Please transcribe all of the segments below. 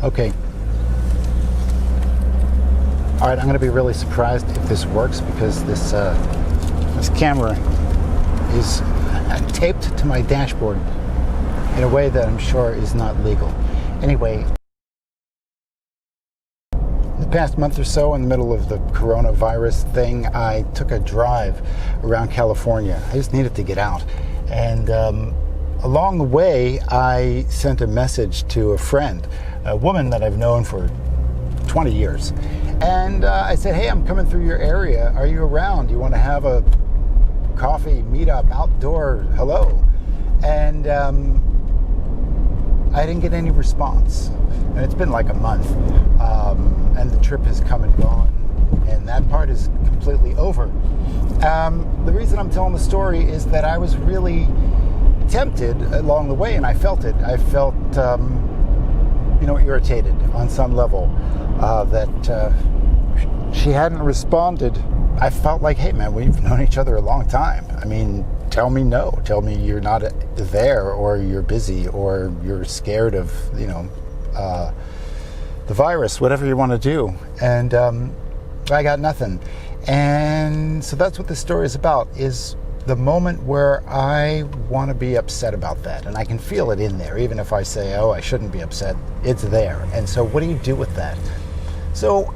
Okay. All right, I'm going to be really surprised if this works because this camera is taped to my dashboard in a way that I'm sure is not legal. Anyway, the past month or so, in the middle of the coronavirus thing, I took a drive around California. I just needed to get out. And along the way, I sent a message to a friend, a woman that I've known for 20 years. And I said, hey, I'm coming through your area. Are you around? Do you want to have a coffee, meetup, outdoor, hello? And I didn't get any response. And it's been like a month. And the trip has come and gone. And that part is completely over. The reason I'm telling the story is that I was really tempted along the way, and I felt it. I felt, irritated on some level that she hadn't responded. I felt like, hey, man, we've known each other a long time. I mean, tell me no. Tell me you're not there, or you're busy, or you're scared of, the virus, whatever you want to do. And I got nothing. And so that's what this story is about, is the moment where I want to be upset about that. And I can feel it in there. Even if I say, oh, I shouldn't be upset, it's there. And so what do you do with that? So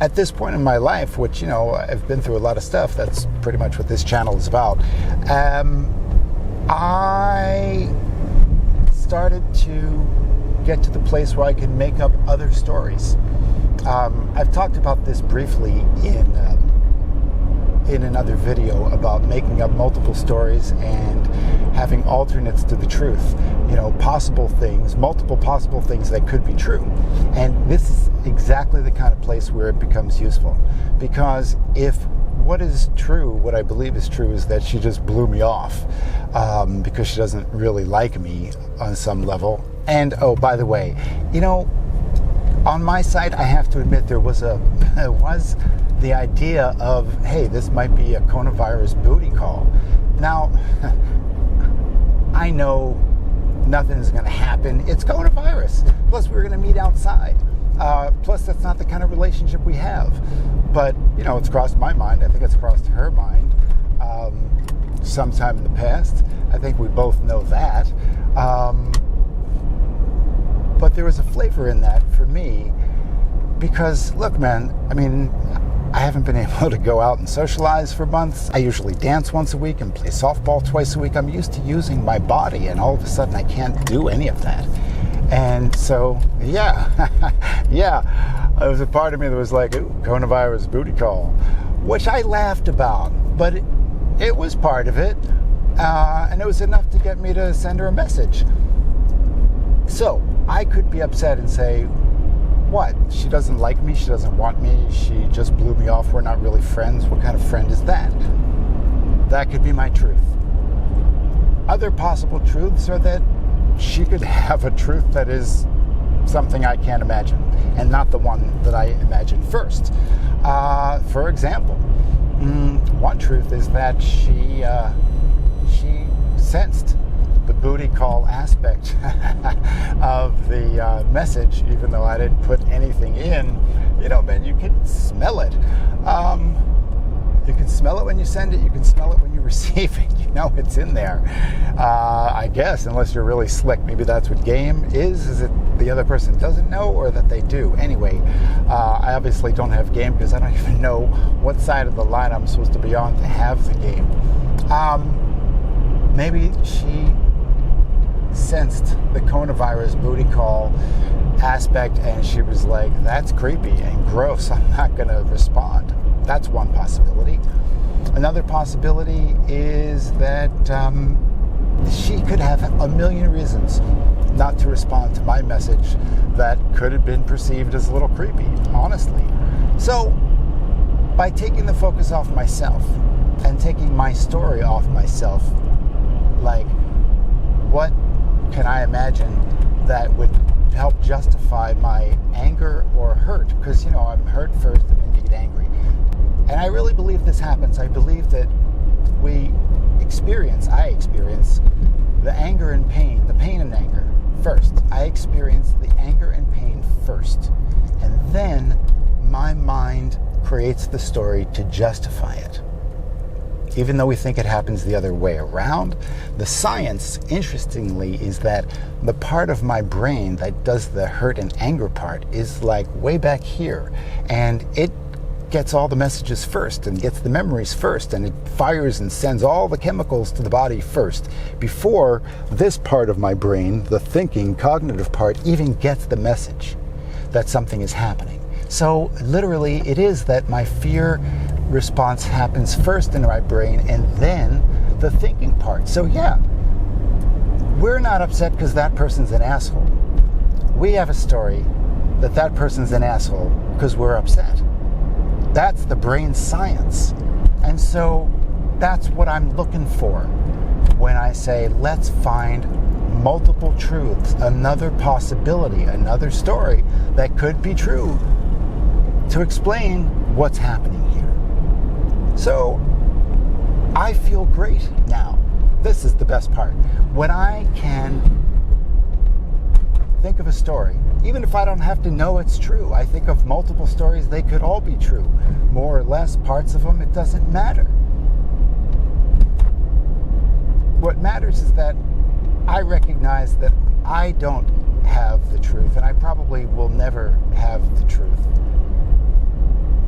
at this point in my life, which, I've been through a lot of stuff, that's pretty much what this channel is about, I started to get to the place where I can make up other stories. I've talked about this briefly in another video about making up multiple stories and having alternates to the truth, multiple possible things that could be true. And this is exactly the kind of place where it becomes useful, because if what is true, what I believe is true, is that she just blew me off because she doesn't really like me on some level. And oh, by the way, on my side, I have to admit there was the idea of, hey, this might be a coronavirus booty call. Now, I know nothing is going to happen. It's coronavirus. Plus, we're going to meet outside. Plus, that's not the kind of relationship we have. But, it's crossed my mind. I think it's crossed her mind sometime in the past. I think we both know that. But there was a flavor in that for me because, look, man, I haven't been able to go out and socialize for months. I usually dance once a week and play softball twice a week. I'm used to using my body, and all of a sudden I can't do any of that. And so, yeah, there was a part of me that was like, ooh, coronavirus booty call, which I laughed about, but it was part of it, and it was enough to get me to send her a message. So I could be upset and say, what? She doesn't like me, she doesn't want me, she just blew me off, we're not really friends. What kind of friend is that? That could be my truth. Other possible truths are that she could have a truth that is something I can't imagine, and not the one that I imagined first. For example, one truth is that she sensed the booty call aspect of the message, even though I didn't put anything in. Man, you can smell it. You can smell it when you send it. You can smell it when you receive it. It's in there. I guess, unless you're really slick. Maybe that's what game is. Is it the other person doesn't know, or that they do? Anyway, I obviously don't have game because I don't even know what side of the line I'm supposed to be on to have the game. Maybe she sensed the coronavirus booty call aspect, and she was like, that's creepy and gross, I'm not going to respond. That's one possibility. Another possibility is that she could have a million reasons not to respond to my message that could have been perceived as a little creepy, honestly. So by taking the focus off myself and taking my story off myself, like, what can I imagine that would help justify my anger or hurt? Because, I'm hurt first and then you get angry. And I really believe this happens. I believe that I experience the anger and pain, the pain and anger first. I experience the anger and pain first. And then my mind creates the story to justify it. Even though we think it happens the other way around, the science, interestingly, is that the part of my brain that does the hurt and anger part is like way back here. And it gets all the messages first and gets the memories first, and it fires and sends all the chemicals to the body first before this part of my brain, the thinking, cognitive part, even gets the message that something is happening. So literally it is that my fear response happens first in my brain and then the thinking part. So yeah, we're not upset because that person's an asshole. We have a story that that person's an asshole because we're upset. That's the brain science. And so that's what I'm looking for when I say, let's find multiple truths, another possibility, another story that could be true to explain what's happening here. So I feel great now. This is the best part. When I can think of a story, even if I don't have to know it's true, I think of multiple stories, they could all be true. More or less, parts of them, it doesn't matter. What matters is that I recognize that I don't have the truth, and I probably will never have the truth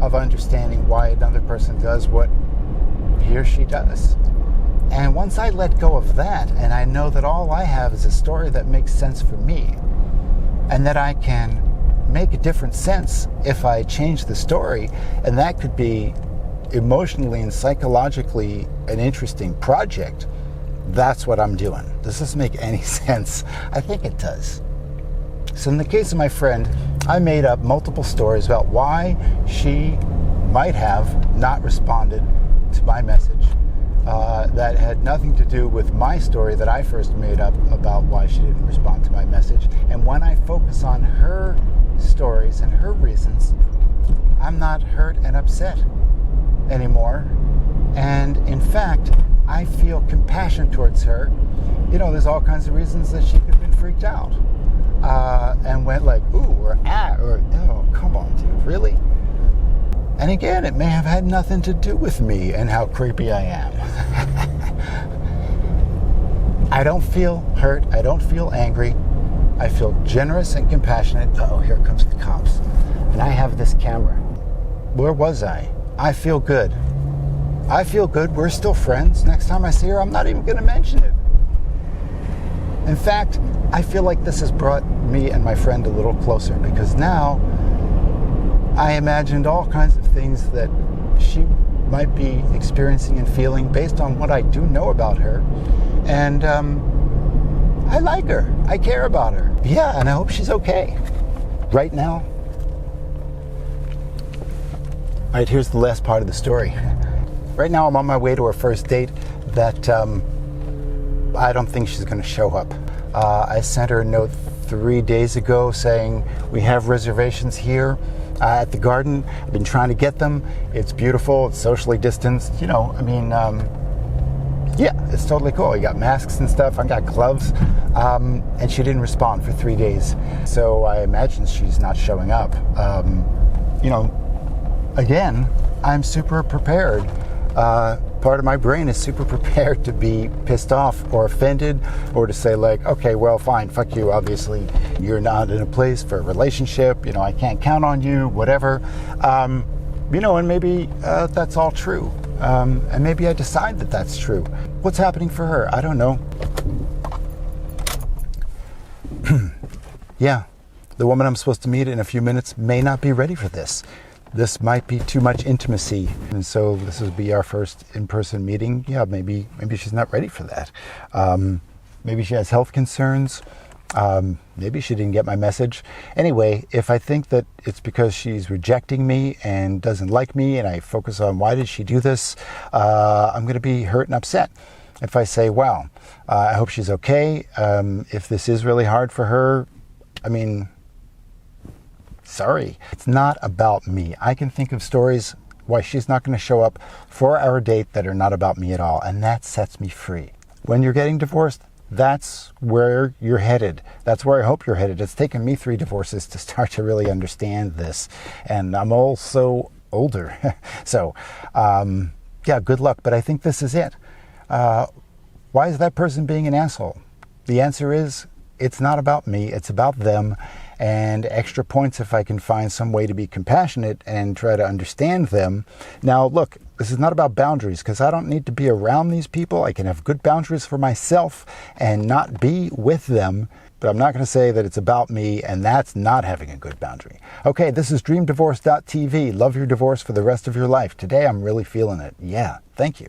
of understanding why another person does what he or she does. And once I let go of that, and I know that all I have is a story that makes sense for me, and that I can make a different sense if I change the story, and that could be emotionally and psychologically an interesting project, that's what I'm doing. Does this make any sense? I think it does. So in the case of my friend, I made up multiple stories about why she might have not responded to my message that had nothing to do with my story that I first made up about why she didn't respond to my message. And when I focus on her stories and her reasons, I'm not hurt and upset anymore. And in fact, I feel compassion towards her. You know, there's all kinds of reasons that she could have been freaked out. And went like, ooh, or ah, or oh, come on, dude, really? And again, it may have had nothing to do with me and how creepy I am. I don't feel hurt. I don't feel angry. I feel generous and compassionate. Oh, here comes the cops. And I have this camera. Where was I? I feel good. I feel good. We're still friends. Next time I see her, I'm not even going to mention it. In fact, I feel like this has brought me and my friend a little closer, because now I imagined all kinds of things that she might be experiencing and feeling based on what I do know about her. And I like her. I care about her. Yeah, and I hope she's okay. Right now. All right, here's the last part of the story. Right now I'm on my way to her first date that I don't think she's going to show up. I sent her a note 3 days ago saying we have reservations here at the garden. I've been trying to get them. It's beautiful. It's socially distanced. You know, I mean, yeah, it's totally cool. You got masks and stuff. I got gloves. And she didn't respond for 3 days. So I imagine she's not showing up. You know, again, I'm super prepared. Part of my brain is super prepared to be pissed off or offended, or to say like, okay, well, fine, fuck you. Obviously, you're not in a place for a relationship. You know, I can't count on you, whatever. You know, and maybe that's all true. And maybe I decide that that's true. What's happening for her? I don't know. Yeah, the woman I'm supposed to meet in a few minutes may not be ready for this. This might be too much intimacy, and so this will be our first in-person meeting. Yeah, maybe she's not ready for that. Maybe she has health concerns. Maybe she didn't get my message. Anyway, if I think that it's because she's rejecting me and doesn't like me, and I focus on why did she do this, I'm going to be hurt and upset. If I say, wow, I hope she's okay. If this is really hard for her, I mean, sorry, it's not about me. I can think of stories why she's not going to show up for our date that are not about me at all, and that sets me free. When you're getting divorced, that's where you're headed. That's where I hope you're headed. It's taken me 3 divorces to start to really understand this. And I'm also older. So, yeah, good luck. But I think this is it. Why is that person being an asshole? The answer is, it's not about me. It's about them. And extra points if I can find some way to be compassionate and try to understand them. Now, look, this is not about boundaries, because I don't need to be around these people. I can have good boundaries for myself and not be with them. But I'm not going to say that it's about me, and that's not having a good boundary. Okay, this is DreamDivorce.tv. Love your divorce for the rest of your life. Today, I'm really feeling it. Yeah, thank you.